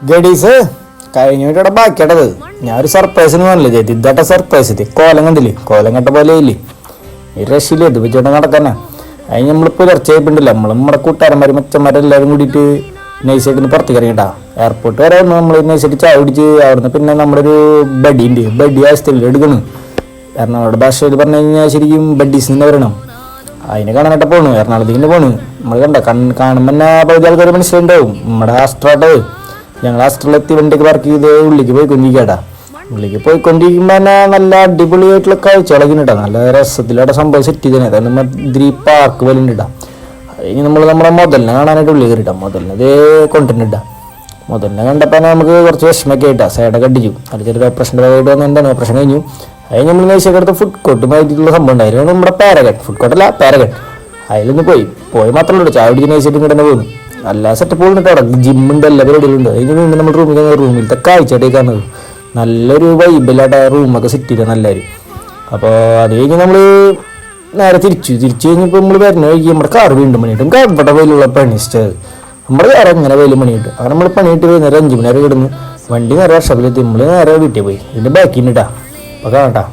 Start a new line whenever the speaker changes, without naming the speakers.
ഗഡീസ് കഴിഞ്ഞിട്ട് ബാക്കിയടത് ഞാൻ ഒരു സർപ്രൈസിന് പറഞ്ഞില്ലേ ചേച്ചി ഇതാട്ട സർപ്രൈസ് ഇത് കോലം കണ്ടില്ലേ കോലം കണ്ട പോലെ ഇല്ലേ ഈ രക്ഷയില്ലേ ഇത് വെച്ചോണ്ട് നടക്കാനാ അതിന് നമ്മളിപ്പോൾ ചർച്ചയായിട്ടില്ല നമ്മുടെ കൂട്ടുകാരന്മാർ മച്ചന്മാരെല്ലാവരും കൂടിയിട്ട് നൈസായിട്ട് പുറത്തേക്ക് ഇറങ്ങിട്ടാ എയർപോർട്ട് വരെ നമ്മൾ നൈസായിട്ട് ചായ പിടിച്ച് അവിടുന്ന് പിന്നെ നമ്മളൊരു ബഡി ആസ്ഥയിൽ എടുക്കണം എറണാകുളം ഭാഷയിൽ പറഞ്ഞു കഴിഞ്ഞാൽ ശരിക്കും ബഡീസ് നിന്ന് വരണം അതിനെ കാണാനായിട്ട് പോണു എറണാകുളത്തേക്ക് പോണു നമ്മൾ കാണുമ്പോൾ തന്നെ പകുതി ആൾക്കാർ മനസ്സിലുണ്ടാവും നമ്മുടെ ആസ്ട്രാട്ടോ ഞങ്ങൾ ആസ്ട്രലെത്തി വണ്ടിക്ക് വർക്ക് ചെയ്ത് ഉള്ളിലേക്ക് പോയിക്കൊണ്ടിരിക്കട്ടാ ഉള്ളിലേക്ക് പോയിക്കൊണ്ടിരിക്കുമ്പോൾ തന്നെ നല്ല അടിപൊളിയായിട്ടുള്ള കാഴ്ചകളൊക്കെ ഇട്ടാ നല്ല രസത്തിലവിടെ സംഭവം സെറ്റ് ചെയ്തേ അതായത് മദ്രി പാർക്ക് പോലെ ഇട്ടാം അതിന് നമ്മൾ നമ്മുടെ മുതലിനെ കാണാനായിട്ട് ഉള്ളിൽ കയറിയിട്ടാ മുതലിനെ അതേ കൊണ്ടുവന്നിട്ടാ മുതലിനെ കണ്ടപ്പോൾ നമുക്ക് കുറച്ച് വിഷമൊക്കെ ആയിട്ടാ സൈഡൊക്കെ അടിച്ചു അത് ചെറിയ ഓപ്പറേഷൻ്റെ ഭാഗമായിട്ട് വന്ന് എന്താണ് ഓപ്പറേഷൻ കഴിഞ്ഞു അതിന് നമ്മൾ നൈസൊക്കെ അടുത്ത് ഫുഡ് കോർട്ടുമായിട്ടുള്ള സംഭവം ഉണ്ടായിരുന്നു നമ്മുടെ ഫുഡ് കോർട്ടല്ല പാരഗൺ അതിലൊന്ന് പോയി മാത്രമല്ല ചായ പിടിച്ച് നൈസായിട്ട് ഇങ്ങനെ തന്നെ പോകുന്നു നല്ല സെറ്റപ്പ് പോകുന്നുണ്ട് അവിടെ ജിമ്മുണ്ട് എല്ലാ പരിപാടികളുണ്ട് അതിന് വീണ്ടും നമ്മൾ റൂമിലത്തെ കാഴ്ചയായിട്ടേ കാണുന്നത് നല്ലൊരു വൈബില്ലാത്ത റൂമൊക്കെ സെറ്റ് ചെയ്ത നല്ലൊരു അപ്പോൾ അത് കഴിഞ്ഞ് നമ്മൾ നേരെ തിരിച്ചു കഴിഞ്ഞപ്പോൾ നമ്മൾ വരുന്ന വഴിക്ക് നമ്മുടെ കാർ വീണ്ടും പണിയിട്ടും ഇവിടെ വെയിലുള്ള പണിച്ചത് നമ്മുടെ കാർ അങ്ങനെ വെയിൽ പണിയിട്ടു അങ്ങനെ നമ്മൾ പണിയിട്ട് നേരെ 5 മണി നേരം കിടന്ന് വണ്ടി നേരെ വർഷത്തിലെത്തി നമ്മൾ നേരെ വീട്ടിൽ പോയി ഇതിൻ്റെ ബാക്കിൽ നിന്നിട്ടാ അപ്പോൾ കാണട്ടാ